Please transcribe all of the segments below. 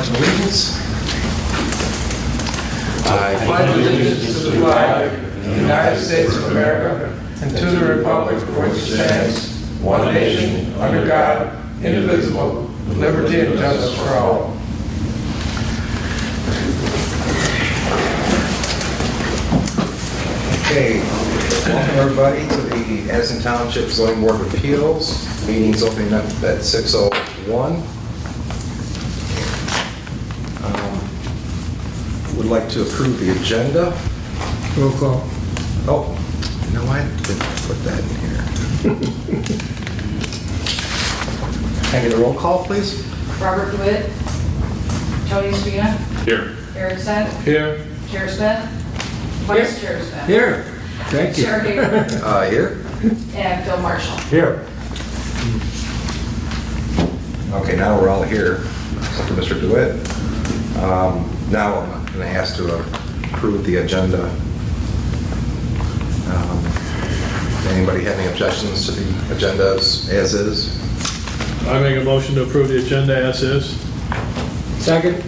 pledge allegiance. I pledge allegiance to the flag of the United States of America and to the republic for which it stands, one nation, under God, indivisible, with liberty and justice for all. Okay, welcome everybody to the Addison Township Zoning Board of Appeals. Meeting's opening up at 6:01. Would like to approve the agenda. Roll call. Oh, you know what? Didn't put that in here. Can I get a roll call, please? Robert DeWitt. Tony Spina. Here. Eric Sent. Here. Chair Smith. Vice Chair Smith. Here. Thank you. Chair Hager. Here. And Phil Marshall. Here. Okay, now we're all here, except for Mr. DeWitt. Now I'm going to ask to approve the agenda. Anybody have any objections to the agendas as is? I make a motion to approve the agenda as is. Second. We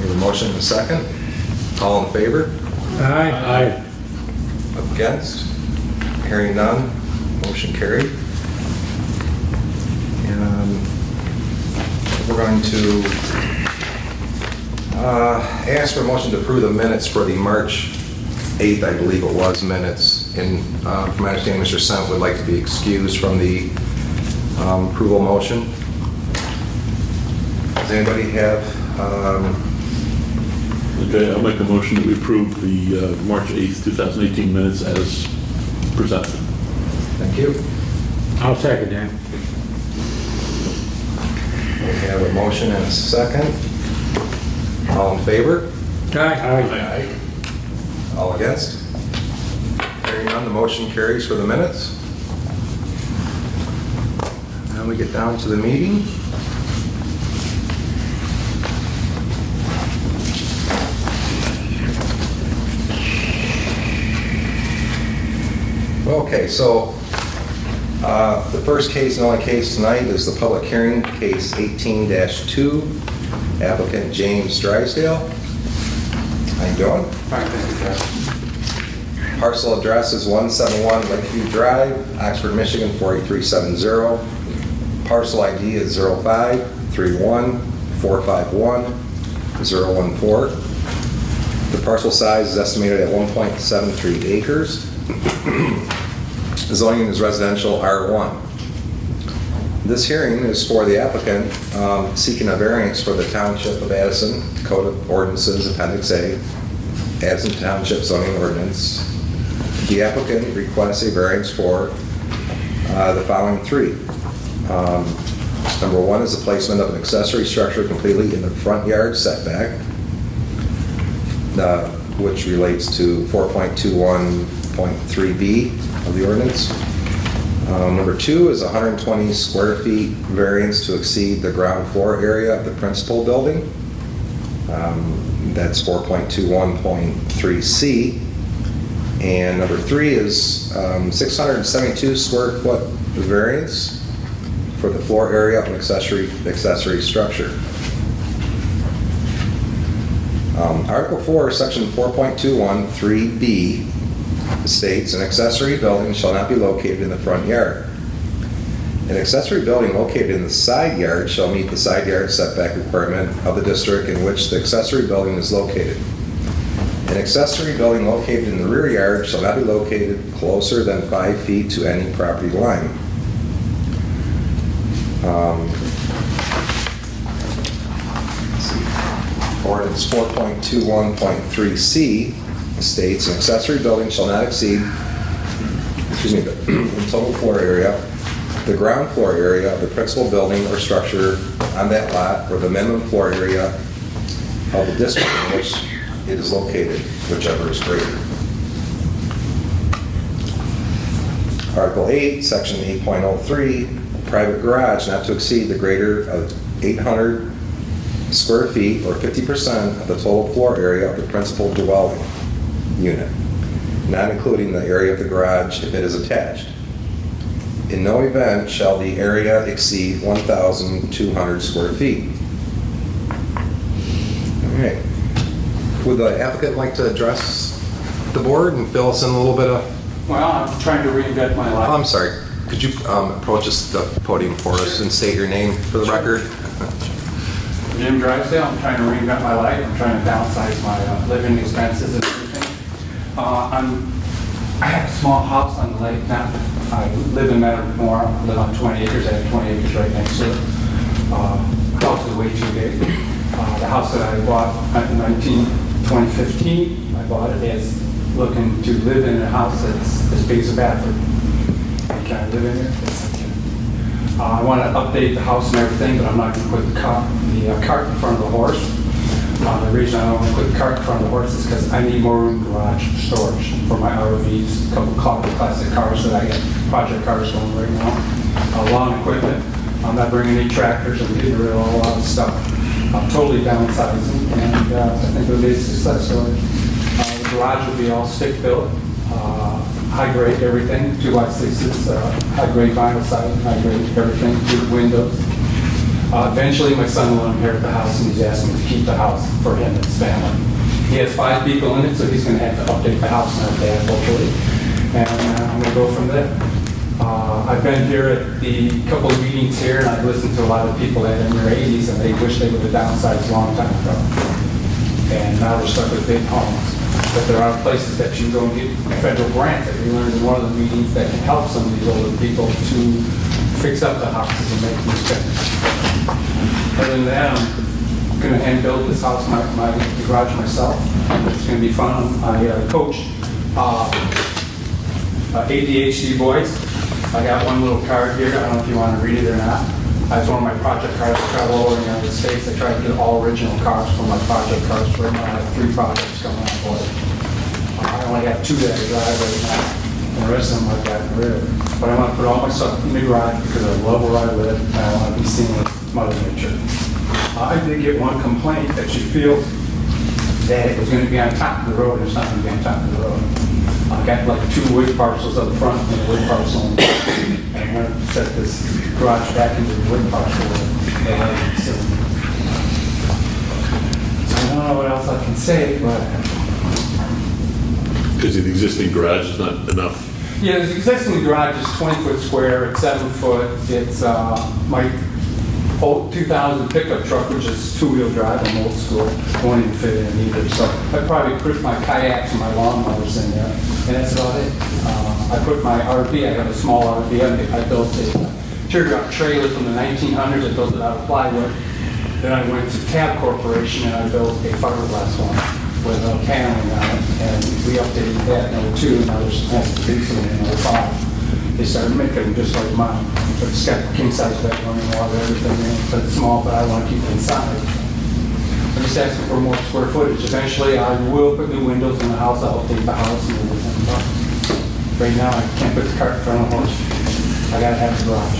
have a motion and a second. All in favor? Aye. Against? Hearing none, motion carried. And we're going to ask for a motion to approve the minutes for the March 8th, I believe it was, minutes. And from my understanding, Mr. Sant would like to be excused from the approval motion. Does anybody have? Okay, I'll make a motion that we approve the March 8th, 2018 minutes as presented. Thank you. I'll second that. We have a motion and a second. All in favor? Aye. All against? Hearing none, the motion carries for the minutes. Now we get down to the meeting. Okay, so the first case and only case tonight is the public hearing, case 18-2, applicant James Drysdale. How you doing? Fine, thank you, Josh. Parcel address is 171 Lakeview Drive, Oxford, Michigan 48370. Parcel ID is 0531451014. The parcel size is estimated at 1.73 acres. The zoning is residential R1. This hearing is for the applicant seeking a variance for the Township of Addison Code of Ordinances, Appendix A, Addison Township Zoning Ordinance. The applicant requests a variance for the following three. Number one is the placement of an accessory structure completely in the front yard setback, which relates to 4.21.3B of the ordinance. Number two is 120 square feet variance to exceed the ground floor area of the principal building. That's 4.21.3C. And number three is 672 square foot variance for the floor area of an accessory structure. Article 4, Section 4.213B states an accessory building shall not be located in the front yard. An accessory building located in the side yard shall meet the side yard setback requirement of the district in which the accessory building is located. An accessory building located in the rear yard shall not be located closer than 5 feet to any property line. Ordinance 4.21.3C states an accessory building shall not exceed, the total floor area, the ground floor area of the principal building or structure on that lot, or the minimum floor area of the district in which it is located, whichever is greater. Article 8, Section 8.03, private garage not to exceed the greater of 800 square feet or 50% of the total floor area of the principal dwelling unit, not including the area of the garage if it is attached. In no event shall the area exceed 1,200 square feet. right. Would the applicant like to address the board and fill us in a little bit of... Well, I'm trying to reinvent my life. I'm sorry. Could you approach the podium for us and state your name for the record? Jim Drysdale, I'm trying to reinvent my life. I'm trying to downsize my living expenses and everything. I have a small house on the lake now. I live in Meadowmore, I live on 20 acres. I have 20 acres right next to it. The house is way too big. The house that I bought in 2015, I bought it as looking to live in a house that's as big as a bathroom. Can I live in it? Yes, I can. I want to update the house and everything, but I'm not going to put the cart in front of the horse. The reason I don't want to put the cart in front of the horse is because I need more room garage storage for my RVs, a couple classic cars that I got, project cars going right now, lawn equipment. I'm not bringing any tractors. I'm getting rid of a lot of stuff. I'm totally downsizing, and I think it'll be a success story. The garage will be all stick built. High grade everything, 2x6s, high grade vinyl siding, high grade everything, good windows. Eventually my son will inherit the house and he's asked me to keep the house for him and his family. He has 5 people in it, so he's going to have to update the house and everything, hopefully. And I'm going to go from there. I've been here at the couple of meetings here and I've listened to a lot of people that are in their 80s and they wish they would have downsized a long time ago. And now they're stuck with big homes. But there are places that you can go and get federal grants that we learned in one of the meetings that can help some of these older people to fix up the houses and make them fit. Other than that, I'm going to hand build this house, my garage myself. It's going to be fun. I coach ADHD boys. I got one little card here. I don't know if you want to read it or not. It's one of my project cars. I travel all over the United States. I try to get all original cars from my project cars. Right now I have 3 projects coming out for it. I only have 2 that I drive right now. And the rest of them I've gotten rid of. But I want to put all my stuff in the garage because I love where I live and I want to be seen with Mother Nature. I did get one complaint that she feels that it was going to be on top of the road and it's not going to be on top of the road. I got like 2 wood parcels up front and a wood parcel on the back. And I'm going to set this garage back into the wood parcel. So I don't know what else I can say, but... Because the existing garage is not enough. Yeah, the existing garage is 20 foot square, it's 7 foot. It's my old 2000 pickup truck, which is 2-wheel drive, I'm old school, won't even fit in either. So I probably put my kayaks and my lawnmowers in there, and that's about it. I put my RV, I have a small RV, I built a teardrop trailer from the 1900s, I built it out of plywood. Then I went to Tab Corporation and I built a fiberglass one with paneling on it, and we updated that in 02, and now there's some has to be some in 05. They started making them just like mine. But it's got king size bed, running water, everything in it. So it's small, but I want to keep it inside. I'm just asking for more square footage. Eventually, I will put new windows in the house. I'll update the house and everything. But right now, I can't put the cart in front of the horse. I gotta have the garage.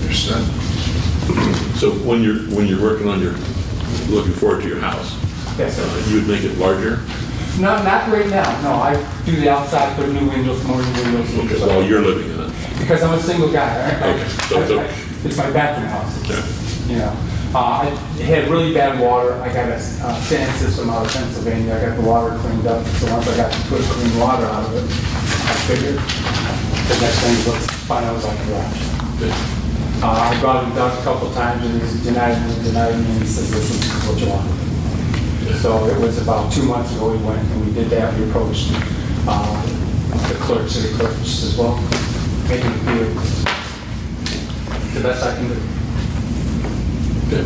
Understood. So when you're working on looking forward to your house, Yes, sir. you would make it larger? No, not right now. No, I do the outside, put new windows, more new windows. Okay, while you're living in it. Because I'm a single guy. Okay, so- It's my bathroom house. Okay. You know, I had really bad water. I got a sand system out of Pennsylvania. I got the water cleaned up. So once I got to put clean water out of it, I figured the next thing is let's find out about the garage. Okay. I brought him down a couple of times and he's denied me, and he says, listen, this is what you want. So it was about 2 months ago we went and we did that. We approached the clerk, city clerks as well. Making it clear the best I can do. Okay.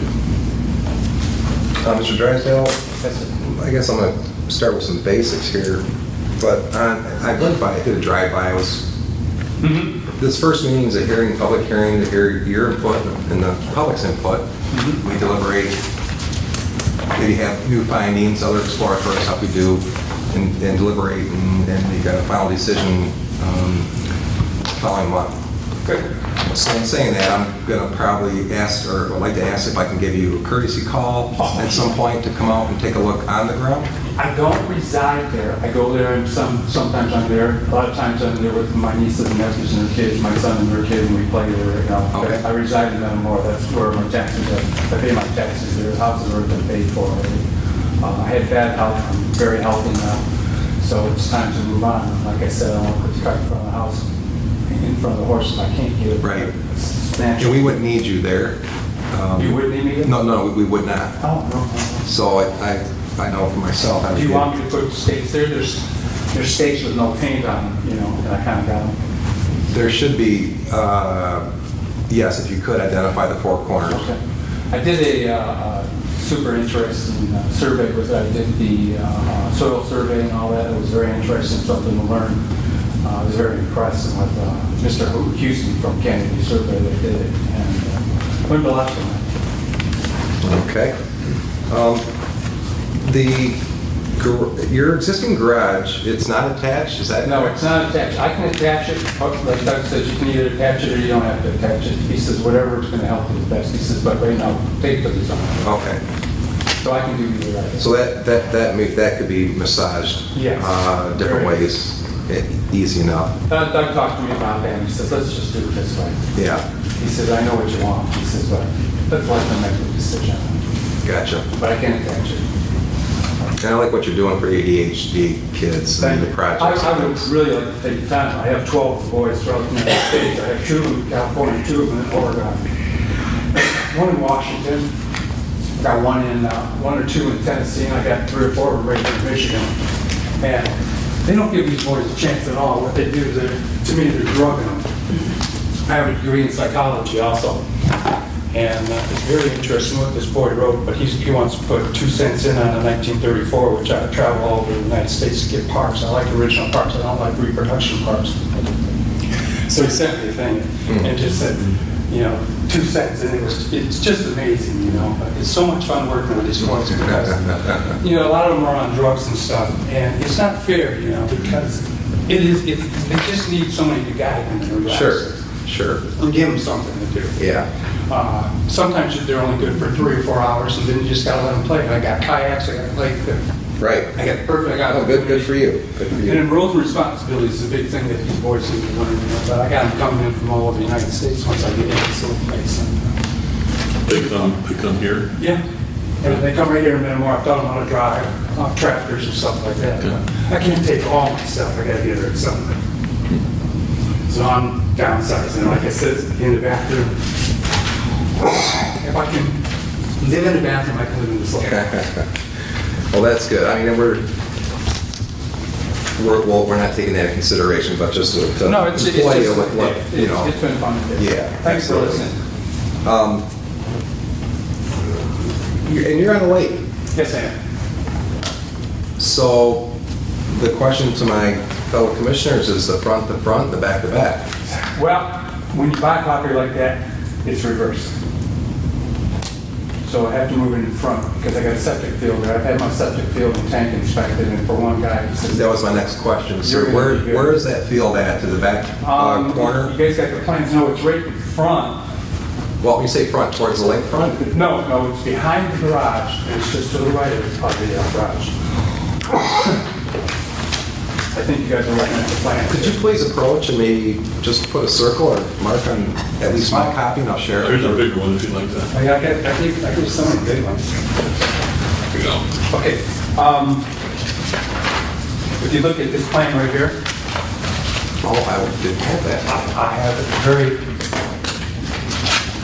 Mr. Drysdale, That's it. I guess I'm going to start with some basics here. But I went by, I did a drive-by. I was This first meeting is a hearing, public hearing to hear your input and the public's input. We deliberate, maybe have new findings, other exploratory stuff we do, and deliberate, and we got a final decision following month. Good. So in saying that, I'm gonna probably ask, or would like to ask if I can give you a courtesy call at some point to come out and take a look on the ground? I don't reside there. I go there and sometimes I'm there. A lot of times I'm there with my nieces and nephews and their kids, my son and their kids, and we play there, you know. Okay. I reside in Metamora. That's where my taxes are. I pay my taxes there. The house has already been paid for already. I had bad health. I'm very healthy now. So it's time to move on. Like I said, I don't want to put the cart in front of the house, in front of the horse if I can't get it. Right. It's And natural. we wouldn't need you there. You wouldn't need me there? No, we would not. Oh, no. So I know for myself, I would Do you get- want me to put stakes there? There's stakes with no paint on them, you know, and I kind of got them. there should be, yes, if you could identify the four corners. Okay. I did a super interesting survey with it. I did the soil survey and all that. It was very interesting, something to learn. I was very impressed with Mr. Houston from Kennedy Survey that did it, and learned a lot from it. Okay. Your existing garage, it's not attached, is that? No, it's not attached. I can attach it. Like Doug says, you can either attach it or you don't have to attach it. He says, whatever is going to help you the best. He says, but right now, take the design. Okay. So I can do either way. So that could be massaged. Yes. Different Very. ways, easy enough. Doug talked to me about that, and he says, let's just do it this way. Yeah, He says, I know what you want. He says, but let's let them make the decision. gotcha. But I can attach it. And I like what you're doing for ADHD kids and the projects. I would really like to take the time. I have 12 boys throughout the United States. I have 2 in California, 2 of them in Oregon, 1 in Washington. I got 1 or 2 in Tennessee, and I got 3 or 4 of them right here in Michigan. And they don't give these boys a chance at all. What they do is, to me, they're drugging them. I have a degree in psychology also. And it's very interesting what this boy wrote, but he wants to put 2 cents in on a 1934, which I travel all over the United States to get parks. I like original parks, I don't like reproduction parks. So he sent me a thing and just said, you know, 2 cents, and it's just amazing, you know. It's so much fun working with these boys because, you know, a lot of them are on drugs and stuff, and it's not fair, you know, because they just need somebody to guide them and relax. Sure. And give them something to do. Yeah. Sometimes they're only good for 3 or 4 hours, and then you just gotta let them play. I got kayaks, I got lake, Right. I got perfect. I got Oh, good for you. Good for And you. then roles and responsibilities is a big thing that these boys need to learn. You know, but I got them coming in from all over the United States once I get into the place. They come here. Yeah. And they come right here in Metamora. I've taught them how to drive tractors and stuff like that. Okay. But I can't take all my stuff. I gotta get rid of something. So I'm downsizing. Like I said, in the bathroom. If I can live in the bathroom, I can live in this life. Well, that's good. I mean, we're not taking that into consideration, but just to No, it's just, play with what, you know. it's been fun. Yeah, Thanks for absolutely. listening. And you're on the lake. Yes, I am. So the question to my fellow commissioners is the front, the back, the back. Well, when you buy property like that, it's reversed. So I have to move it in front because I got a septic field there. I've had my septic field and tank inspected, and for one guy, he says, That was my next question. So You're gonna be good. where is that field at? To the back You corner? guys got the plans? No, it's right in front. Well, when you say front, towards the lake front? No, it's behind the garage. It's just to the right of the garage. I think you guys are looking at the plan. Could you please approach and maybe just put a circle or mark on at least my copy and I'll share it? Here's a big one if you'd like that. I give so many big ones. Here you go. Okay. If you look at this plan right here, Oh, I didn't have that. I have it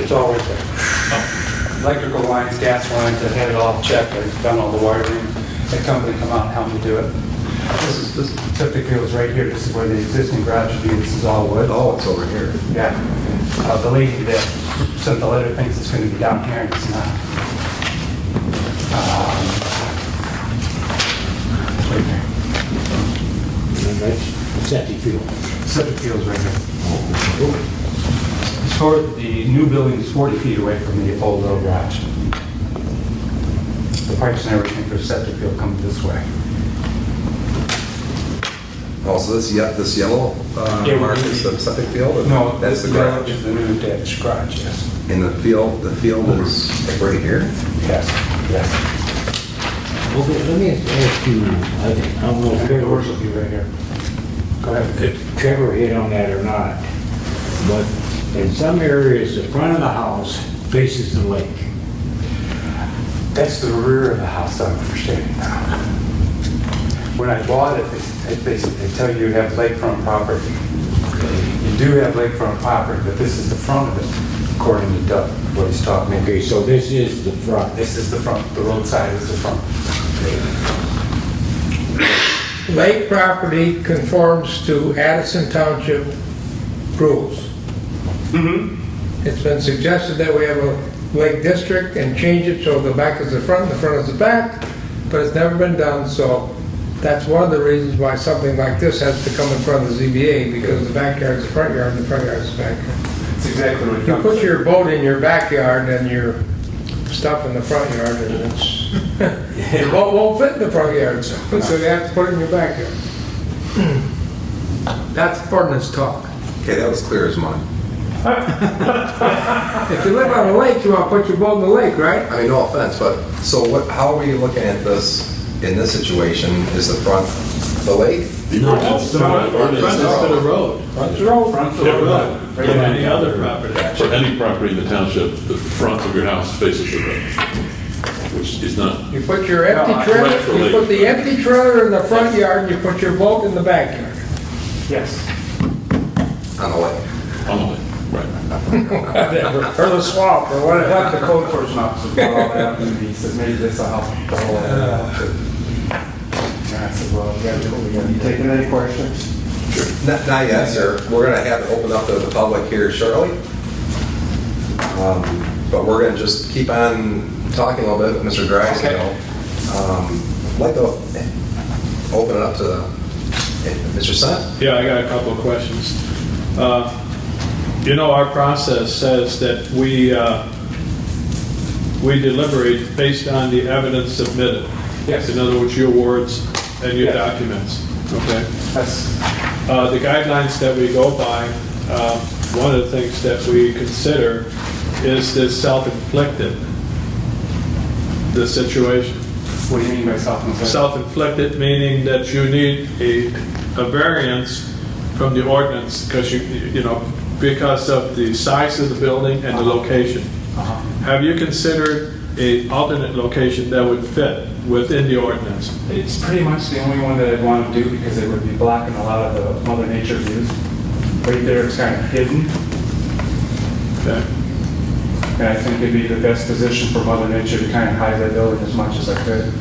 it's all right there. Electrical lines, gas lines, I had it all checked, I've done all the wiring. That company come out and help me do it. This septic field is right here. This is where the existing garage would be. This is all wood. Oh, it's over here. Yeah. The lady that sent the letter thinks it's going to be down here, and it's not. Right there. Septic field. Septic field's right here. As far as the new building is 40 feet away from the old little garage. The pipes and everything for the septic field come this way. Also, this yellow mark is the septic field? or No, That's the yellow garage. is the new attached garage, yes. In the field is like right here? Yes, yes. Okay, let me ask you, I don't know if The Trevor, doors will be right here. Go ahead. if Trevor hit on that or not, but in some areas, the front of the house faces the lake. That's the rear of the house, I'm understanding now. When I bought it, they tell you you have lakefront property. You do have lakefront property, but this is the front of it, according to Doug, what he's talking about. Okay, so this is the front. This is the front, the roadside is the front. Lake property conforms to Addison Township rules. It's been suggested that we have a lake district and change it so the back is the front, the front is the back, but it's never been done, so that's one of the reasons why something like this has to come in front of the ZBA, because the backyard is the front yard and the front yard is the backyard. It's exactly what You put your boat in your backyard and your stuff in the front yard, and it's, your boat won't fit in the front yard, so you have to put it in your backyard. That's ordinance talk. Okay, that was clear as mud. If you live on a lake, you want to put your boat in the lake, right? I mean, no offense, but, so what, how are we looking at this, in this situation, is the front the lake? The ordinance to the road. Front's the road. Front of the Yeah, road. right. Right For on any other property. For any property in the township, the front of your house faces the road, which is not, You put your empty No, trailer, right for you lake. put the empty trailer in the front yard, and you put your boat in the backyard. Yes. On the lake. on the way, right. Whatever, or the swamp, or I whatever. got the code enforcement officer brought all that up and he said, maybe this will help the whole. And I said, well, we gotta do what we gotta do. You taking any questions? Not yet, sir. We're gonna have it open up to the public here shortly. But we're gonna just keep on talking a little bit, Mr. Drysdale. I'd like to open it up to Mr. Sun. Yeah, I got a couple of questions. You know, our process says that we deliberate based on the evidence submitted. Yes. In other words, your words and your Yes. documents, okay? That's, The guidelines that we go by, one of the things that we consider is this self-inflicted, the situation. what do you mean by self-inflicted? Self-inflicted meaning that you need a variance from the ordinance because you know, because of the size of the building and the location. Have you considered an alternate location that would fit within the ordinance? It's pretty much the only one that I'd want to do because it would be blocking a lot of the Mother Nature views. Right there, it's kind of hidden, Okay. and I think it'd be the best position for Mother Nature to kind of hide that building as much as I could.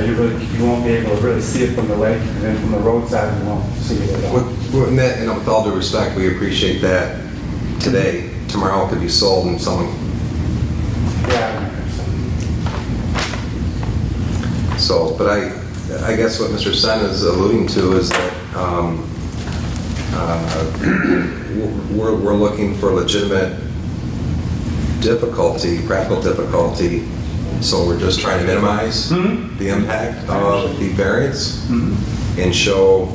You won't be able to really see it from the lake, and then from the roadside, you won't see it at all. And with all due respect, we appreciate that today. Tomorrow it could be sold and someone, Yeah. so, but I guess what Mr. Sen is alluding to is that we're looking for legitimate difficulty, practical difficulty, so we're just trying to minimize the impact of the variance and show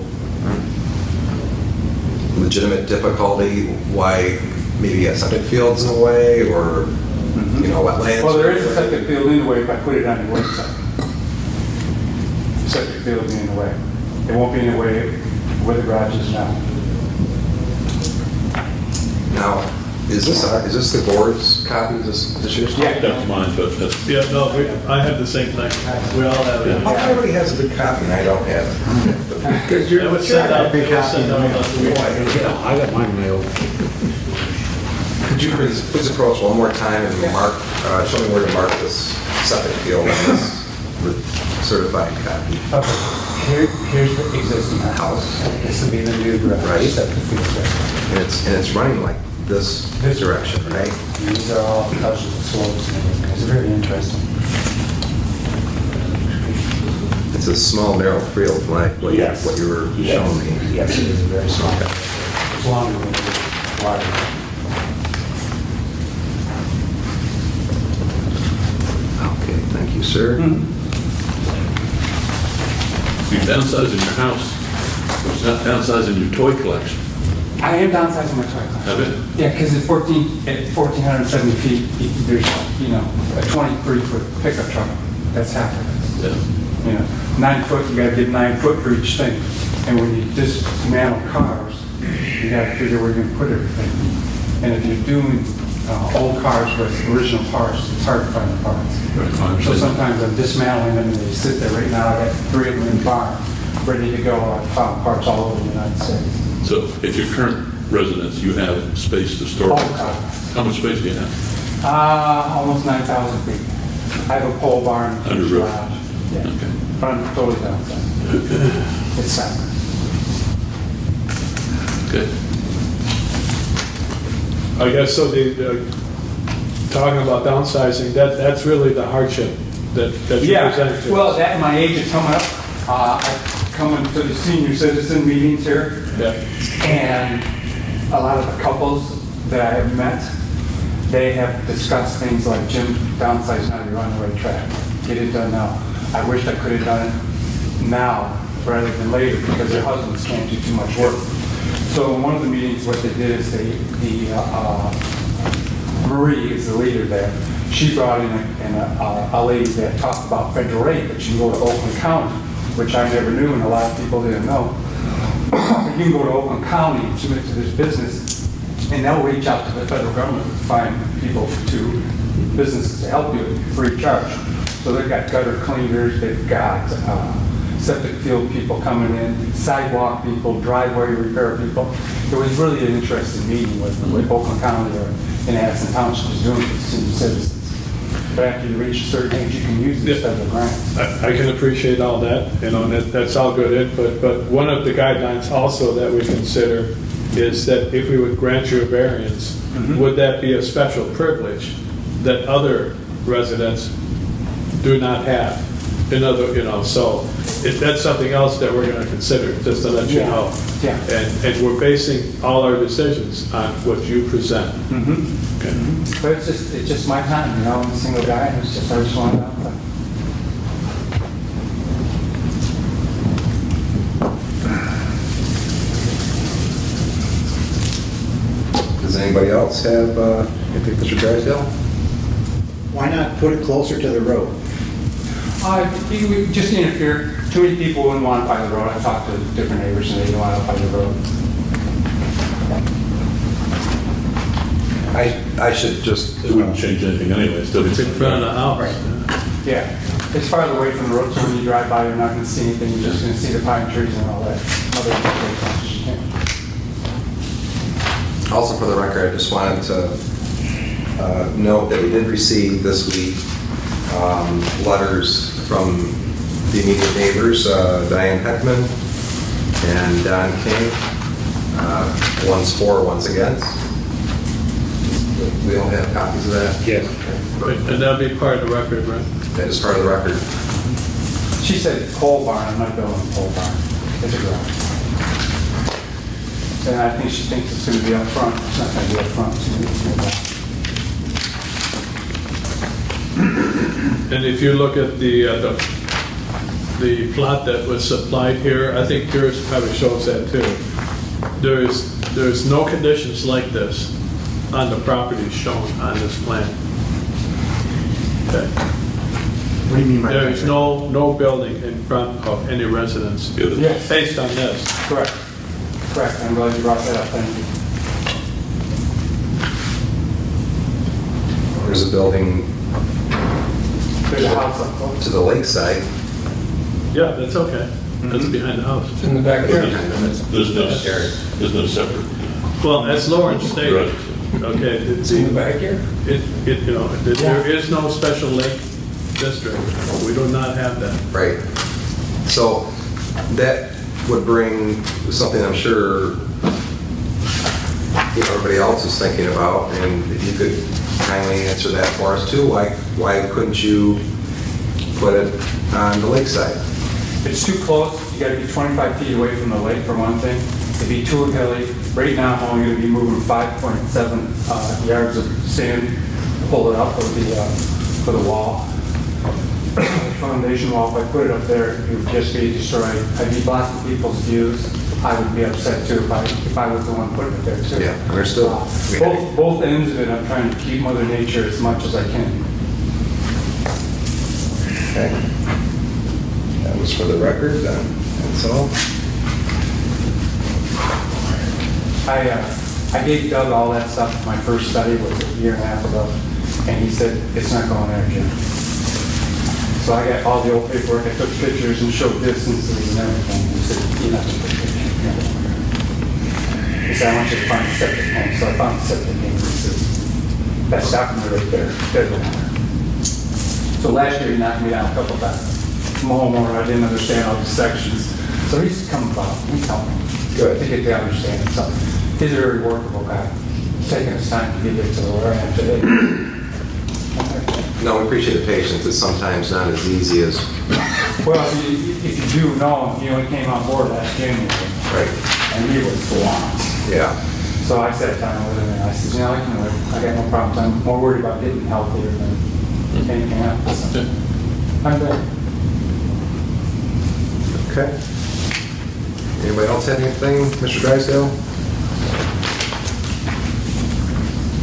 legitimate difficulty, why maybe a septic field's in the way, or, you know, wetlands. Well, there is a septic field in the way if I put it on your website. The septic field will be in the way. It won't be in the way where the garage is now. Now, is this the board's copy? Is this yours? That's mine, but that's, Yeah, no, I have the same thing. We all have it. How come everybody has a good copy and I don't have it? Because you're. I would send out, I got mine mailed. Could you please approach one more time and mark, show me where to mark this septic field on this certified copy? Okay, here's the existing house. This will be the new garage. Right. Septic field. And it's running like this direction, right? These are all touches of slopes and everything. It's very interesting. It's a small narrow field like what Yes. you were showing me. Yes, it is very small. It's longer than it's wider. Okay, thank you, sir. you're downsizing your house. Downsizing your toy collection. I am downsizing my toy collection. Have it? Yeah, because at 1,470 feet, there's, you know, a 23-foot pickup truck. That's half of it. Yeah. You know, 9 foot, you gotta get 9 foot for each thing. And when you dismantle cars, you gotta figure where you're gonna put everything. And if you're doing old cars with original parts, it's hard to find the parts. Right. So sometimes I'm dismantling them and they sit there. Right now, I got 3 of them in the barn, ready to go. I found parts all over the United States. So if your current residence, you have space to store? All the time. How much space do you have? Almost 9,000 feet. I have a pole barn. Under roof. garage. Yeah, Okay. but I'm totally downside. It's sad. Okay. I guess so talking about downsizing, that's really the hardship that you present to. Well, that my age is coming up. I come into the senior citizen meetings here, Yeah. and a lot of the couples that I have met, they have discussed things like, Jim, downsize now, you're on the right track. Get it done now. I wish I could have done it now rather than later because their husbands can't do too much work. So in one of the meetings, what they did is Marie is the leader there. She brought in a lady that talked about federal aid, but you can go to Oakland County, which I never knew and a lot of people didn't know. You can go to Oakland County and submit to this business, and they'll reach out to the federal government to find people to businesses to help you free of charge. So they've got gutter cleaners, they've got septic field people coming in, sidewalk people, driveway repair people. It was really an interesting meeting with Oakland County or in Addison Township is doing for senior citizens. But after you reach a certain age, you can use these federal grants. I can appreciate all that, you know, that's all good input, but one of the guidelines also that we consider is that if we would grant you a variance, would that be a special privilege that other residents do not have? So that's something else that we're going to consider, just to let you know. Yeah. And we're basing all our decisions on what you present. Okay. But it's just my time, you know, I'm a single guy, and it's just, I just want to. Does anybody else have anything, Mr. Drysdale? Why not put it closer to the road? You just interfere. Too many people wouldn't want to buy the road. I talked to different neighbors and they didn't want to buy the road. I should just, It wouldn't change anything anyway, it's still. It's in front of the house. Yeah. It's farther away from the road, so when you drive by, you're not going to see anything. You're just going to see the pine trees and all that. Other than you can. also for the record, I just wanted to note that we did receive this week letters from the immediate neighbors, Diane Heckman and Don King. One's for, one's against. We all have copies of that? Yes. And that'll be part of the record, right? That is part of the record. She said pole barn. I'm not building a pole barn. It's a garage. And I think she thinks it's going to be up front. It's not going to be up front. It's going to be in the back. And if you look at the plot that was supplied here, I think yours probably shows that too. There's no conditions like this on the property shown on this plan. Okay. What do you mean by that? There is no building in front of any residence Yes. based on this. Correct. Correct. I'm glad you brought that up. Thank you. There's a building There's a house up close. to the lakeside. Yeah, that's okay. That's behind the house. It's in the backyard. There's no separate. Well, as Lauren stated, Right. okay, It's in the backyard. there is no special lake district. We do not have that. Right. So that would bring something I'm sure everybody else is thinking about, and if you could kindly answer that for us too, why couldn't you put it on the lakeside? It's too close. You got to be 25 feet away from the lake for one thing. It'd be too hilly. Right now, I'm only going to be moving 5.7 yards of sand, pull it up for the wall. Foundation wall, if I put it up there, it would just be destroyed. I'd be blocking people's views. I would be upset too if I was the one putting it there too. Yeah, understood. Both ends of it, I'm trying to keep Mother Nature as much as I can. Okay. That was for the record, that's all. I gave Doug all that stuff. My first study was a year and a half ago, and he said, it's not going there, Jim. So I got all the old paperwork, I took pictures and showed distances and everything. He said, you have to put pictures. He said, I want you to find the septic tank. So I found the septic tank. He said, that's document right there. There's the water. So last year he knocked me down a couple times. I'm a homeowner, I didn't understand all these sections. So he's come about, he's helping me. Good. To get the understanding. So he's a very workable guy. It's taking his time to get it to where I am today. No, we appreciate the patience. It's sometimes not as easy as, Well, if you do know, he came on board last January, right, and he was swamped. yeah. So I sat down with him and I said, I can live. I got no problems. I'm more worried about getting healthier than anything else. So I'm good. Okay. Anybody else have anything, Mr. Drysdale?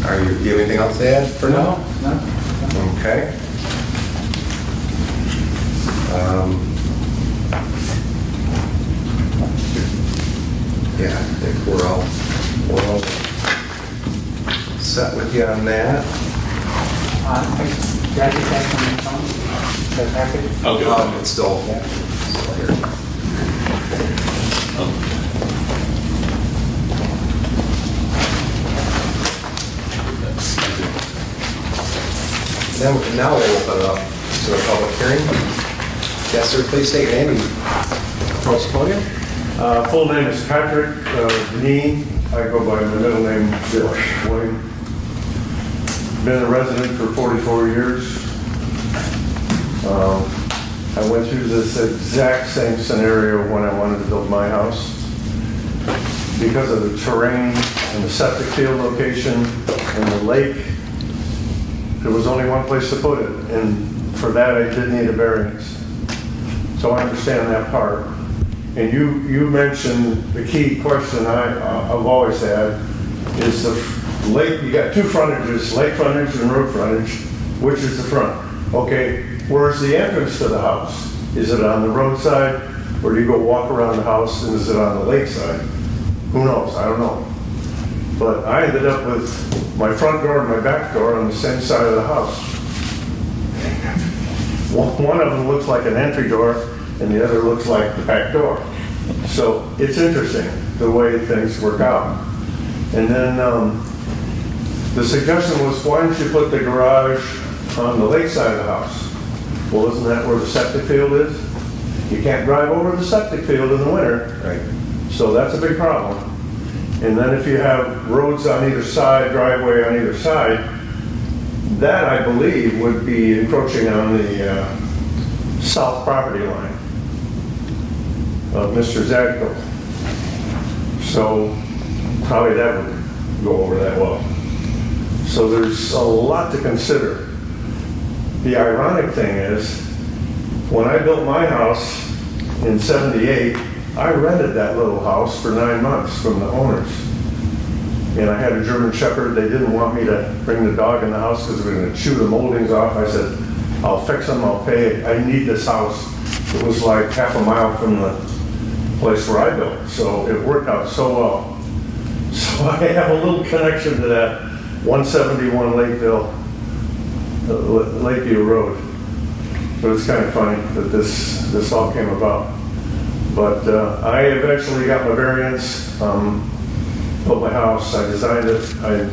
Do you have anything else to add for now? No. Okay. Yeah, I think we're all set with you on that. Did I get that from your phone? That package? Okay. It's still here. Now we'll open it up to a public hearing. Yes, sir, please state your name and approach the podium. Full name is Patrick Denis. I go by my middle name, Bill William. Been a resident for 44 years. I went through this exact same scenario when I wanted to build my house. Because of the terrain and the septic field location and the lake, there was only one place to put it, and for that I did need a variance. So I understand that part. And you mentioned the key question I've always had is the lake. You got two frontages, lake frontage and road frontage. Which is the front? Okay, where's the entrance to the house? Is it on the roadside, or do you go walk around the house and is it on the lake side? Who knows? I don't know. But I ended up with my front door and my back door on the same side of the house. One of them looks like an entry door and the other looks like the back door. So it's interesting the way things work out. And then the suggestion was, why don't you put the garage on the lake side of the house? Well, isn't that where the septic field is? You can't drive over the septic field in the winter. Right. So that's a big problem. And then if you have roads on either side, driveway on either side, that I believe would be encroaching on the south property line of Mr. Zadko. So probably that would go over that well. So there's a lot to consider. The ironic thing is, when I built my house in '78, I rented that little house for 9 months from the owners. And I had a German Shepherd. They didn't want me to bring the dog in the house because we were going to chew the moldings off. I said, I'll fix them, I'll pay. I need this house. It was like half a mile from the place where I built. So it worked out so well. So I have a little connection to that 171 Lakeview Road. But it's kind of funny that this all came about. But I eventually got my variance, built my house, I designed it. I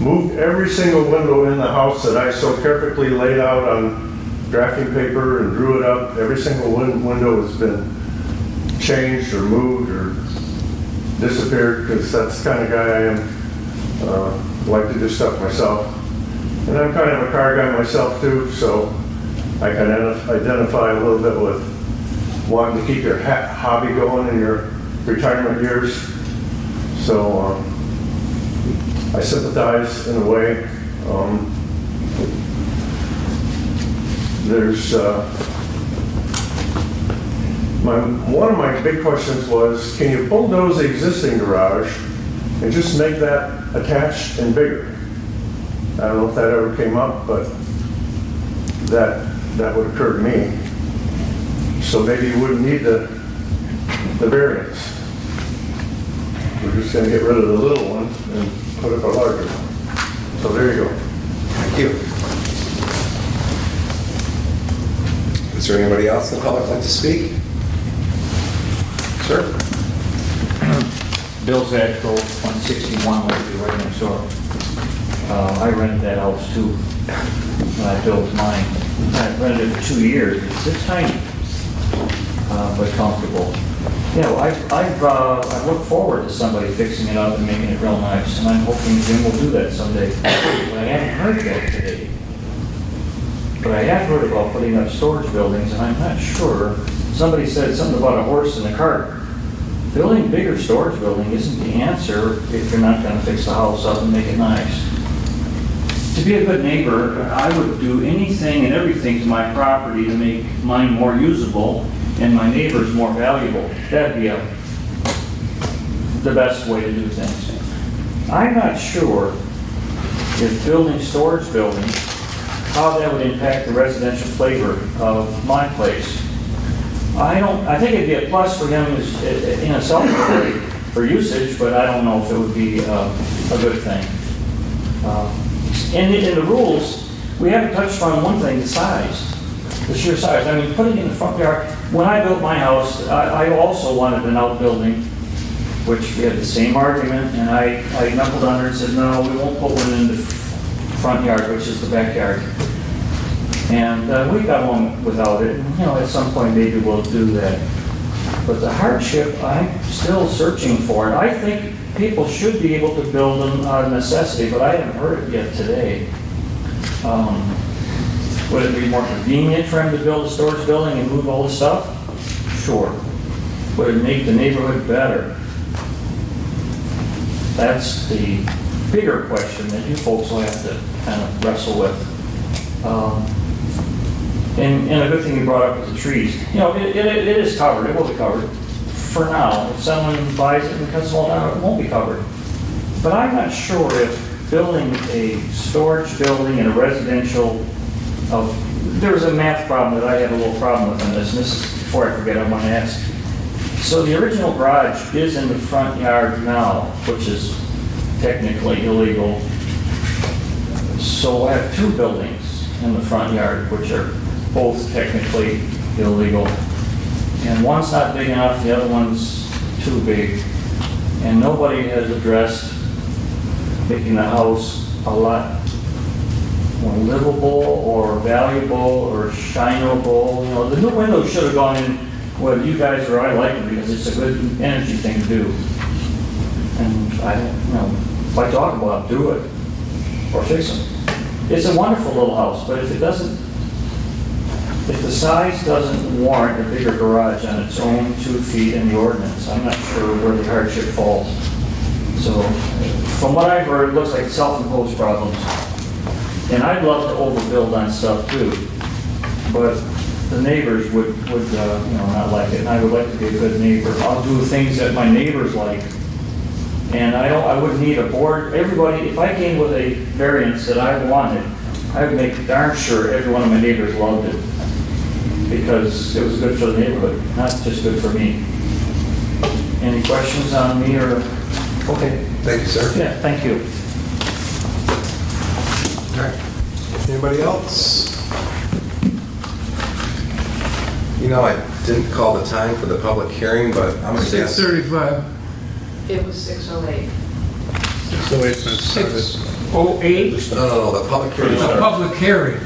moved every single window in the house that I so carefully laid out on drafting paper and drew it up. Every single window has been changed or moved or disappeared, because that's the kind of guy I am. Like to do stuff myself. And I'm kind of a car guy myself too, so I can identify a little bit with wanting to keep your hobby going in your retirement years. So I sympathize in a way. One of my big questions was, can you bulldoze the existing garage and just make that attached and bigger? I don't know if that ever came up, but that would occur to me. So maybe you wouldn't need the variance. We're just gonna get rid of the little one and put up a larger one. So there you go. Thank you. Is there anybody else in the public like to speak? Sir? Bill Zachko, 161 Lakeview, right next door. I rented that house too when I built mine. I rented it for 2 years. It's tiny, but comfortable. Yeah, well, I look forward to somebody fixing it up and making it real nice, and I'm hoping Jim will do that someday. But I haven't heard that today. But I have heard about putting up storage buildings, and I'm not sure. Somebody said something about a horse and a cart. Building a bigger storage building isn't the answer if you're not gonna fix the house up and make it nice. To be a good neighbor, I would do anything and everything to my property to make mine more usable and my neighbors more valuable. That'd be the best way to do things. I'm not sure if building storage buildings, how that would impact the residential flavor of my place. I think it'd be a plus for him in a self for usage, but I don't know if it would be a good thing. And in the rules, we haven't touched on one thing, the size, the sheer size. I mean, putting it in the front yard. When I built my house, I also wanted an outbuilding, which we had the same argument, and I knuckled under and said, no, we won't put one in the front yard, which is the backyard. And we got along without it. You know, at some point maybe we'll do that. But the hardship, I'm still searching for it. I think people should be able to build them out of necessity, but I haven't heard it yet today. Would it be more convenient for him to build a storage building and move all the stuff? Sure. Would it make the neighborhood better? That's the bigger question that you folks will have to kind of wrestle with. And a good thing you brought up is the trees. You know, it is covered, it will be covered for now. If someone buys it and cuts them all down, it won't be covered. But I'm not sure if building a storage building in a residential there's a math problem that I have a little problem with in this, and this is, before I forget, I want to ask. So the original garage is in the front yard now, which is technically illegal. So I have two buildings in the front yard, which are both technically illegal. And one's not big enough, the other one's too big. And nobody has addressed making the house a lot more livable or valuable or shinable. You know, the new windows should have gone in, whether you guys or I like it, because it's a good energy thing to do. And I don't, you know, if I talk about it, do it or fix them. It's a wonderful little house, but if the size doesn't warrant a bigger garage on its own 2 feet in the ordinance, I'm not sure where the hardship falls. So, from what I've heard, it looks like self-imposed problems. And I'd love to overbuild on stuff too, but the neighbors would not like it, and I would like to be a good neighbor. I'll do things that my neighbors like, and I wouldn't need a board. Everybody, if I came with a variance that I wanted, I would make darn sure every one of my neighbors loved it, because it was good for the neighborhood, not just good for me. Any questions on me or? Okay. Thank you, sir. Yeah, thank you. All right. Anybody else? You know, I didn't call the time for the public hearing, but I'm going to guess. 6:35. It was 6:08. 6:08. No, the public hearing The started. public hearing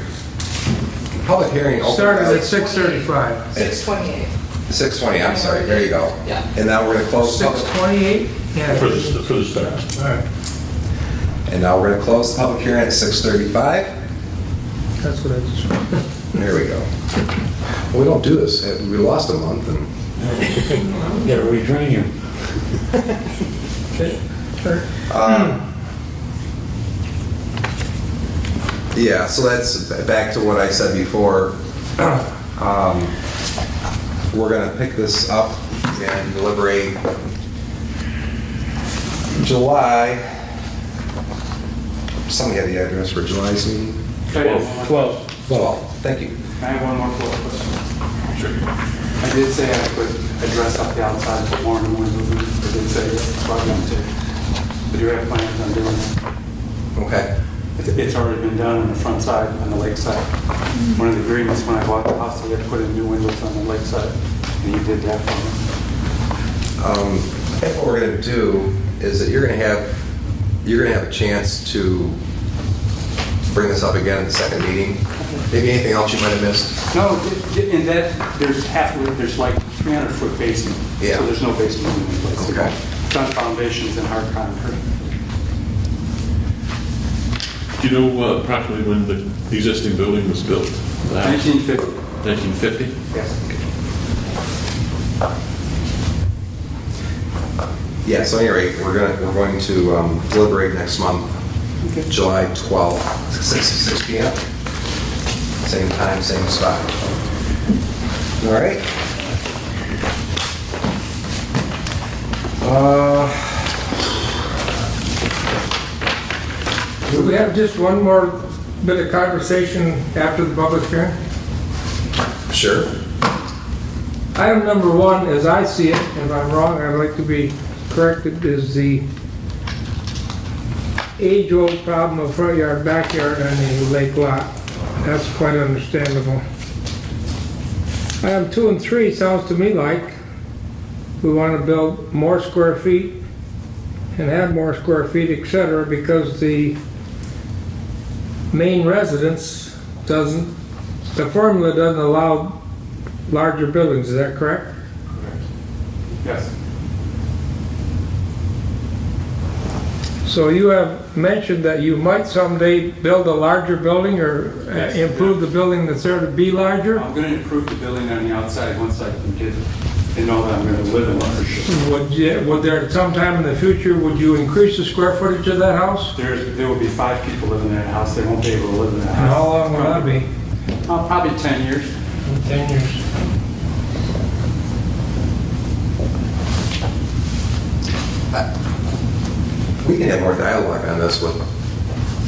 Public hearing opened started at at 6:35. 6:28. 6:20, I'm sorry, there you go. Yeah. And now we're going to close the public, 6:28? For the start. All right, and now we're going to close the public hearing at 6:35. that's what I just wrote. There we go. We don't do this, we lost a month and. Gotta retrain you. Yeah, so that's back to what I said before. we're gonna pick this up and deliberate July, somebody had the address for July's meeting? 12. 12, thank you. I have one more question. I did say I could address up the outside for more than one movie. I did say that, so I'm going to. But you have plans on doing that? Okay. It's already been done on the front side, on the lake side. One of the agreements when I bought the house, they had put in new windows on the lake side, and you did that for me. I think what we're gonna do is that you're gonna have a chance to bring this up again in the second meeting. Maybe anything else you might have missed? No, in that, there's like 300-foot basement. Yeah. So there's no basement in place. Okay. Front foundations and hard concrete. Do you know approximately when the existing building was built? The house? 1950. 1950? Yes. Yeah, so at any rate, we're going to deliberate next month, July 12th, 6 p.m. Same time, same spot. All right. Do we have just one more bit of conversation after the public hearing? Sure. Item number 1, as I see it, if I'm wrong, I'd like to be corrected, is the age-old problem of front yard, backyard on the lake lot. That's quite understandable. Item 2 and 3 sounds to me like we want to build more square feet and have more square feet, etc., because the main residence doesn't, the formula doesn't allow larger buildings, is that correct? Correct. Yes. So you have mentioned that you might someday build a larger building or Yes. improve the building that's there to be larger? I'm going to improve the building on the outside once I can get it. They know that I'm going to live in it. Would there sometime in the future, would you increase the square footage of that house? There will be 5 people living in that house. They won't be able to live in that And house. how long will that be? Probably 10 years. 10 years. We can have more dialogue on this with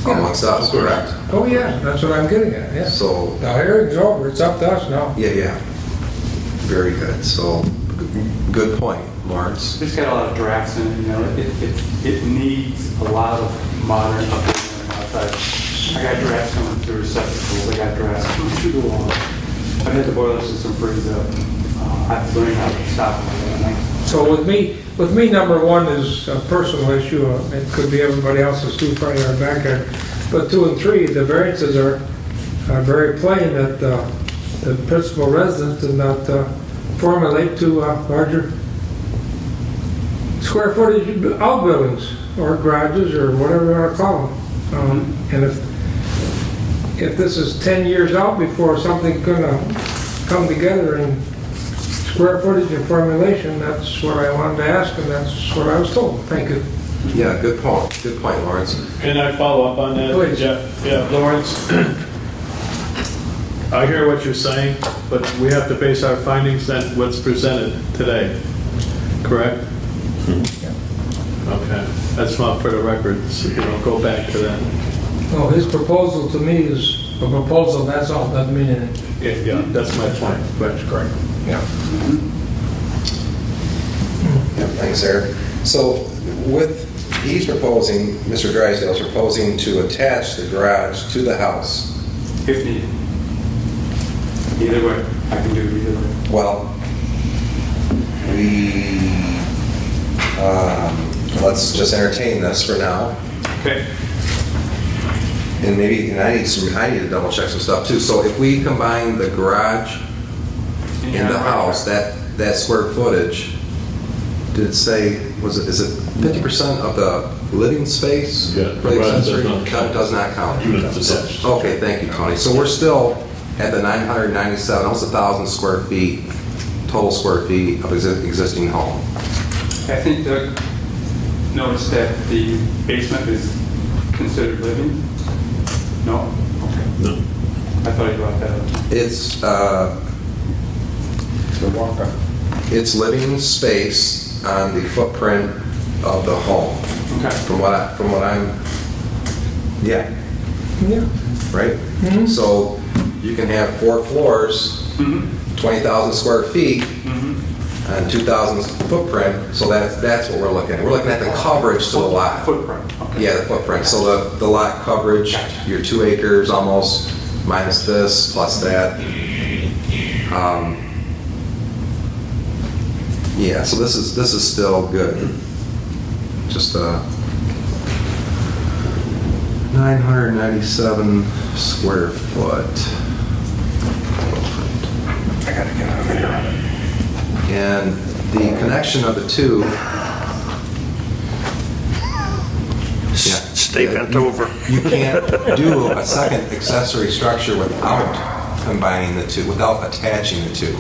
amongst us, correct? Oh, yeah, that's what I'm getting at, yeah. So, The hearing's over, it's up to us now. yeah. Very good. So, good point, Lawrence. It's got a lot of drafts in it, you know. It needs a lot of modern updating on the outside. I got drafts coming through receptacles. I got drafts coming through the wall. I've had the boiler system freeze up. I've learned how to stop it. So with me, number 1 is a personal issue. It could be everybody else's too, front yard, backyard. But 2 and 3, the variances are very plain that the principal residence did not formulate to larger square footage outbuildings or garages or whatever you want to call them. And if this is 10 years out before something's going to come together in square footage and formulation, that's what I wanted to ask, and that's what I was told. Thank you. Yeah, good point. Good point, Lawrence. Can I follow up on that? Please. Yeah, Lawrence, I hear what you're saying, but we have to base our findings on what's presented today, correct? Okay, that's not for the record, so, go back to that. Well, his proposal to me is a proposal, that's all, doesn't mean anything. Yeah, that's my point. That's correct. Yeah. Yeah, thanks, Eric. So he's proposing, Mr. Drysdale's proposing to attach the garage to the house. If needed. Either way. I can do it either way. Well, let's just entertain this for now. Okay. And I need to double check some stuff too. So if we combine the garage in the house, that square footage, did it say, is it 50% of the living space? Yeah, For the garage does accessory? not count. That does not count. Even if it's attached. Okay, thank you, Tony. So we're still at the 997, almost 1,000 square feet, total square feet of existing home. I think Doug noticed that the basement is considered living? No? Okay. No. I thought he brought that up. It's, So walk up. It's living space on the footprint of the home. Okay. From what I'm, yeah, Yeah. right? So you can have 4 floors, 20,000 square feet, and 2,000 footprint, so that's what we're looking at. We're looking at the coverage to the lot. Footprint, okay. Yeah, the footprint. So the lot coverage, your 2 acres almost, minus this, plus that. Yeah, so this is still good. Just 997 square foot. I gotta get out of here. And the connection of the two. Yeah. Stay bent over. You can't do a second accessory structure without combining the two, without attaching the two.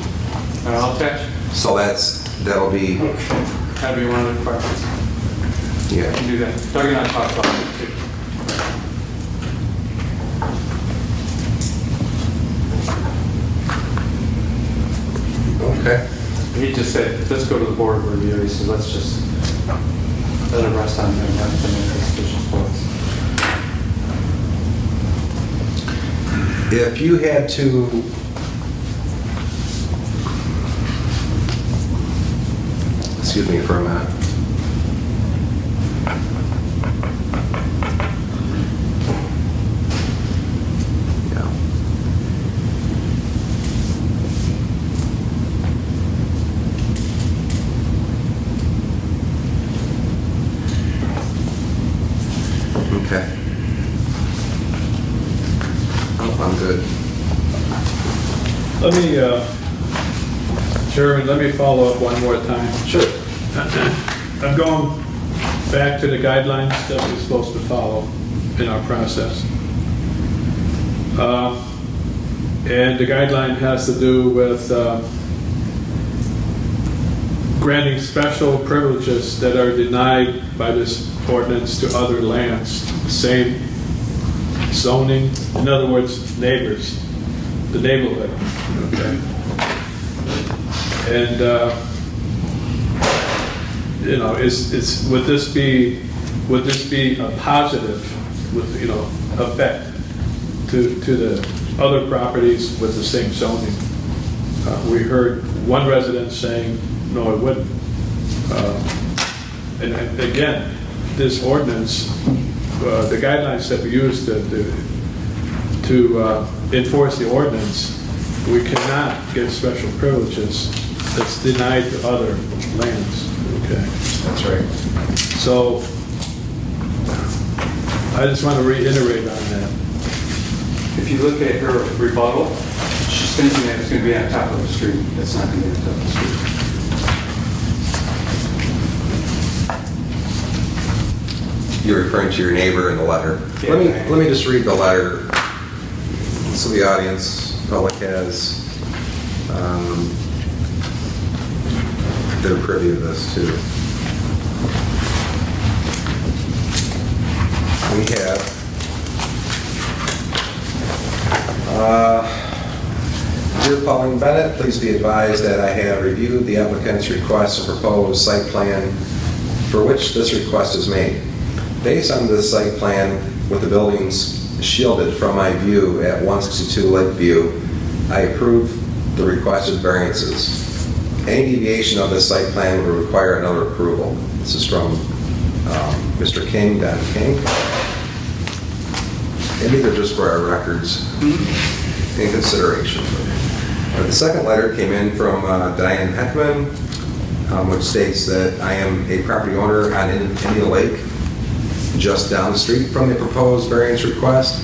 I'll attach. So that'll be, That'd be one of the requirements. I yeah. can do that. Doug and I talked about it too. Okay. He just said, let's go to the board review. He said, let's just let it rest on him. Have to make decisions for us. If you had to, excuse me for a minute. Yeah. Okay. Oh, I'm good. Let me, Chairman, let me follow up one more time. Sure. I'm going back to the guidelines that we're supposed to follow in our process. And the guideline has to do with granting special privileges that are denied by this ordinance to other lands. Same zoning, in other words, neighbors, the neighborhood. Okay. And you know, would this be a positive, effect to the other properties with the same zoning? We heard one resident saying, no, it wouldn't. And again, this ordinance, the guidelines that we use to enforce the ordinance, we cannot get special privileges that's denied to other lands. Okay. That's right. So I just want to reiterate on that. If you look at her rebuttal, she's thinking that it's going to be on top of the street. That's not going to be on top of the street. You're referring to your neighbor in the letter. Yeah. Let me just read the letter so the audience, public has their privy of this too. We have Dear Pauline Bennett, please be advised that I have reviewed the applicant's request and proposed site plan for which this request is made. Based on this site plan with the buildings shielded from my view at 162 Lakeview, I approve the requested variances. Any deviation of this site plan would require another approval. This is from Mr. King, Don King. And these are just for our records in consideration. The second letter came in from Diane Heckman, which states that I am a property owner on Indian Lake, just down the street from the proposed variance request.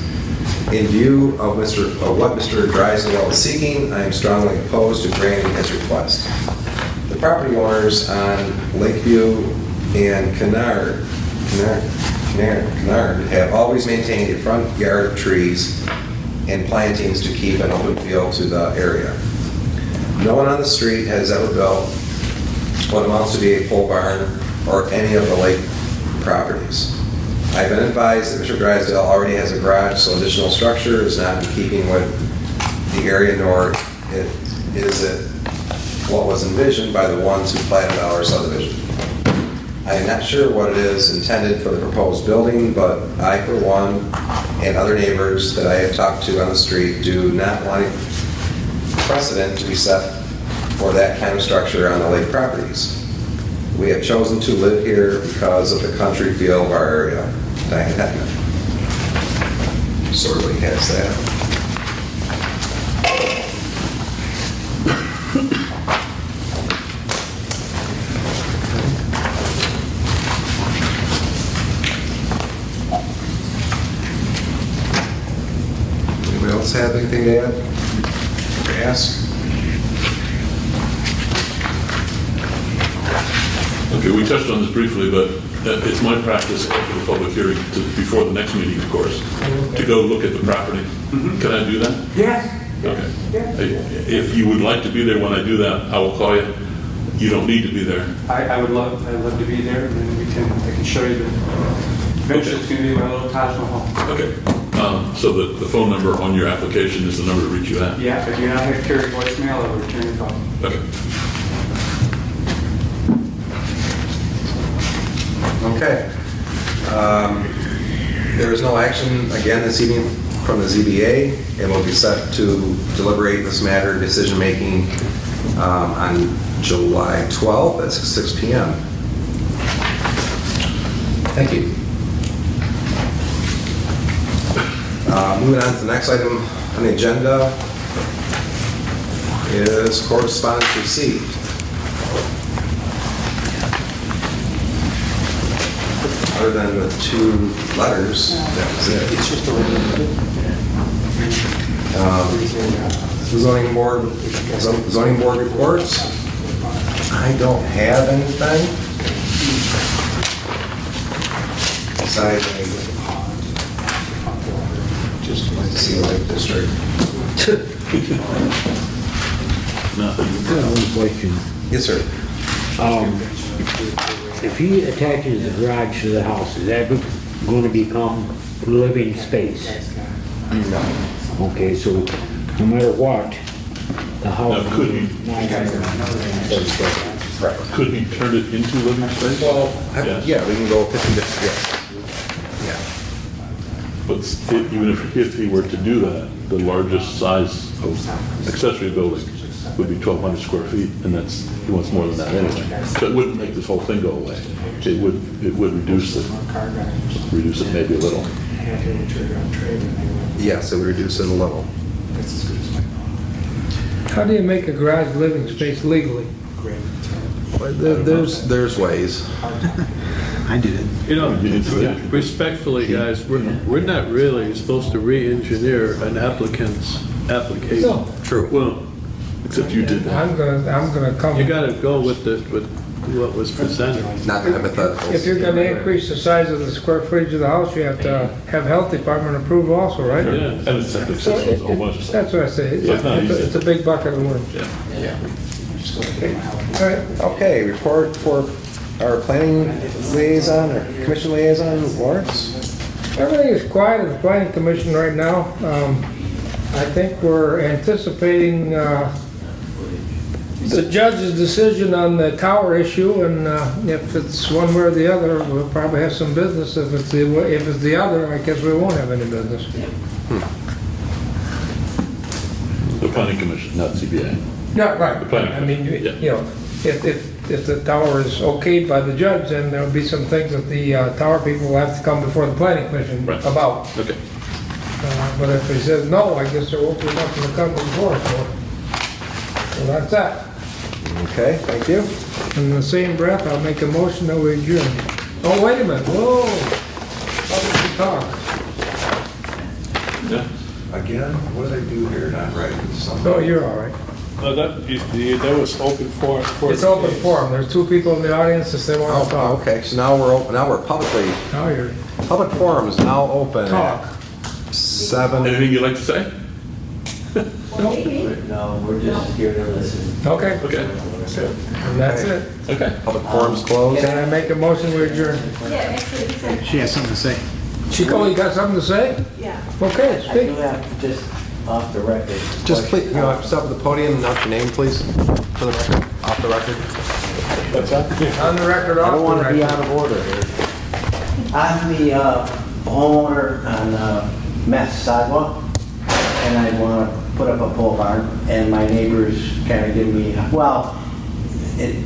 In view of what Mr. Drysdale is seeking, I am strongly opposed to granting his request. The property owners on Lakeview and Kennard have always maintained a front yard of trees and plantings to keep an open feel to the area. No one on the street has ever built what amounts to be a pole barn or any of the lake properties. I've been advised that Mr. Drysdale already has a garage, so additional structure is not in keeping with the area, nor is it what was envisioned by the ones who platted our subdivision. I am not sure what it is intended for the proposed building, but I, for one, and other neighbors that I have talked to on the street do not want precedent to be set for that kind of structure on the lake properties. We have chosen to live here because of the country feel of our area. Diane Hetman sorely has that. Anybody else have anything to add or ask? Okay, we touched on this briefly, but it's my practice after the public hearing, before the next meeting, of course, to go look at the property. Can I do that? Yes. Okay. If you would like to be there when I do that, I will call you. You don't need to be there. I'd love to be there, and then I can show you the, eventually it's going to be my little Taj Mahal. Okay. So the phone number on your application is the number to reach you at? Yeah, if you're not going to carry voicemail, I'll return your call. Okay. Okay. There is no action again this evening from the ZBA. It will be set to deliberate this matter, decision-making on July 12th at 6 p.m. Thank you. Moving on to the next item on the agenda is correspondence received. Other than the 2 letters, that was it. It's just zoning board reports. I don't have anything. Besides, just like to see the Lake District. One question. Yes, sir. If he attaches the garage to the house, is that going to become living space? No. Okay, so no matter what, the house... Now, could he- Right. Could he turn it into living space? Well, Yes. yeah, we can go 50 to, yeah. But even if he were to do that, the largest size of accessory building would be 1,200 square feet, and he wants more than that anyway. So it wouldn't make this whole thing go away. It would reduce it maybe a little. Yes, it would reduce it a little. How do you make a garage living space legally? There's ways. I did it. You know, Yeah. respectfully, guys, we're not really supposed to re-engineer an applicant's application. No. True. Well, except you did that. I'm gonna come. You gotta go with what was presented. Not hypothetical. If you're gonna increase the size of the square footage of the house, you have to have health department approval also, right? Yeah. And it's septic So systems, a whole bunch of stuff. that's what I say. It's not easy. It's a big bucket of worms. Yeah. All right. Okay, report for our planning liaison or commission liaison, Lawrence? Everything is quiet at the planning commission right now. I think we're anticipating the judge's decision on the tower issue, and if it's one way or the other, we'll probably have some business. If it's the other, I guess we won't have any business. The planning commission, not CBA. Yeah, right. The planning I mean, commission, you know, if the tower is okayed by the judge, then there'll be some things that the tower people will have to come before the planning commission Right. about. Okay. But if he says no, I guess there won't be nothing to come before it. So that's that. Okay, thank you. In the same breath, I'll make a motion that we adjourn. Oh, wait a minute, whoa. Public talk. Yeah. Again, what did I do here? Not right. Oh, you're all right. No, that was open for... It's open forum. There's 2 people in the audience if they want to Oh, talk. okay, so now we're open, now we're publicly, Now you're, public forum is now open talk. at 7. Anything you'd like to say? No, we're just here to listen. Okay, Okay. and that's it. Okay. Public forum's closed. Can I make a motion we adjourn? She has something to say. Chico, you got something to say? Yeah. Okay, I do speak. have just off the record. Just please, you know, step at the podium, announce your name, please, for the record, off the record. What's that? On the record, I off don't want the to be record. out of order here. I'm the homeowner on Mass sidewalk, and I want to put up a pole barn, and my neighbors kind of give me, well,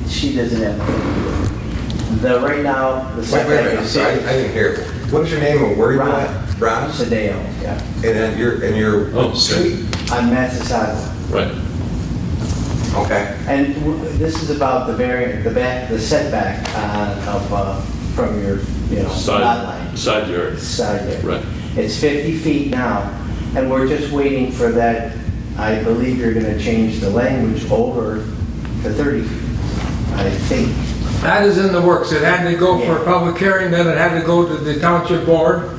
she doesn't have right now, the Wait a setback minute, I'm is sorry, I didn't hear. What is your name and where are you Ron. at? Ron? Sadeo, yeah. And then your Oh, street? On Mass sidewalk. Right. Okay. And this is about the setback from your, lot line. Side yard. Side yard. Right. It's 50 feet now, and we're just waiting for that. I believe you're gonna change the language over to 30 feet, I think. That is in the works. It had to go for a public hearing, then it had to go to the township board.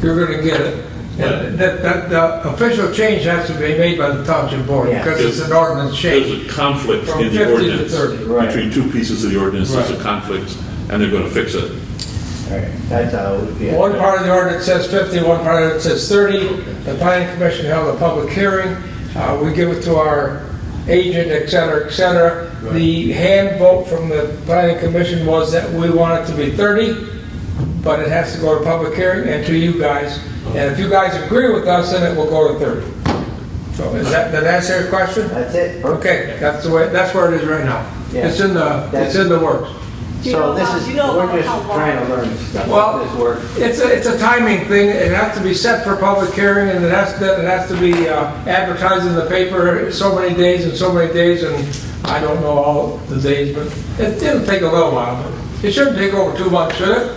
You're gonna get it. And the official change has to be made by the township board, Yeah. because it's an ordinance change. There's a conflict From in the 50 to ordinance 30. Right. between two pieces of the ordinance. There's a Right. conflict, and they're going to fix it. All right, that's how it would be. One part of the ordinance says 50, one part of it says 30. The planning commission held a public hearing. We give it to our agent, et cetera, et cetera. The hand vote from the planning commission was that we want it to be 30, but it has to go to public hearing and to you guys. And if you guys agree with us, then it will go to 30. So did that answer your question? That's it. Okay, that's where it is right now. Yeah. It's in the works. So this is, we're just trying to learn stuff. Well, This work. it's a timing thing. It has to be set for public hearing, and it has to be advertised in the paper so many days and so many days, and I don't know all the days, but it'll take a little while. But it shouldn't take over 2 months, should it,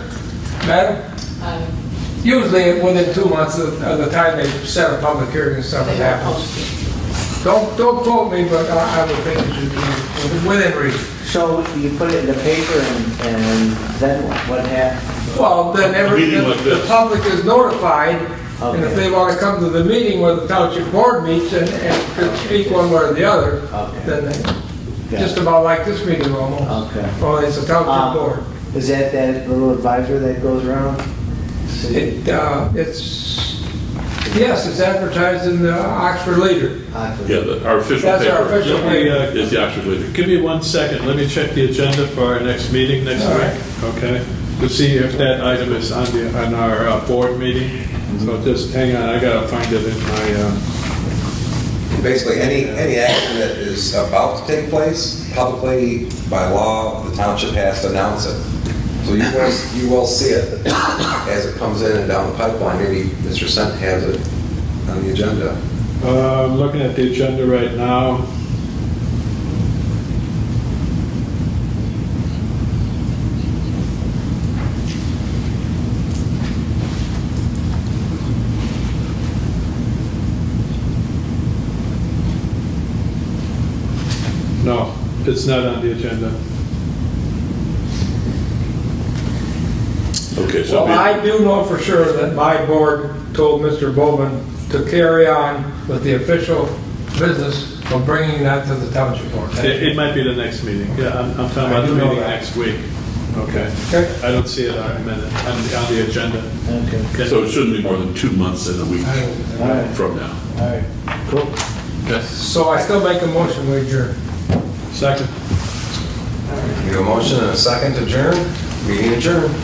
madam? Usually within 2 months of the time they set a public hearing and stuff They happens. were posted. Don't quote me, but I would think it should be within reason. So you put it in the paper and then what happens? Well, then Meeting like the this. public is notified, and if Okay. they want to come to the meeting where the township board meets and could speak one way or the other, Okay. then they, Got just it. about like this meeting almost. Okay. Well, it's a township board. Is that little advisor that goes around? Yes, it's advertised in the Oxford Leader. Yeah, our official paper. That's our official paper. Is the Oxford Leader. Give me 1 second, let me check the agenda for our next meeting next All right. week, okay? To see if that item is on our board meeting. So just hang on, I gotta find it in my, Basically, any action that is about to take place, publicly, by law, the township has to announce it. So you will see it as it comes in and down the pipeline. Maybe Mr. Sent has it on the agenda. I'm looking at the agenda right now. No, it's not on the agenda. Okay, so Well, I do know for sure that my board told Mr. Bowman to carry on with the official business of bringing that to the township board. It might be the next meeting. Yeah, I'm talking I about the do know meeting that. next week. Okay. Okay. I don't see it on the agenda. Okay. so it shouldn't be more than 2 months and a week All right, from now. all right, cool. Okay. So I still make a motion, we adjourn. Second. We have a motion and a second to adjourn. Meeting adjourned.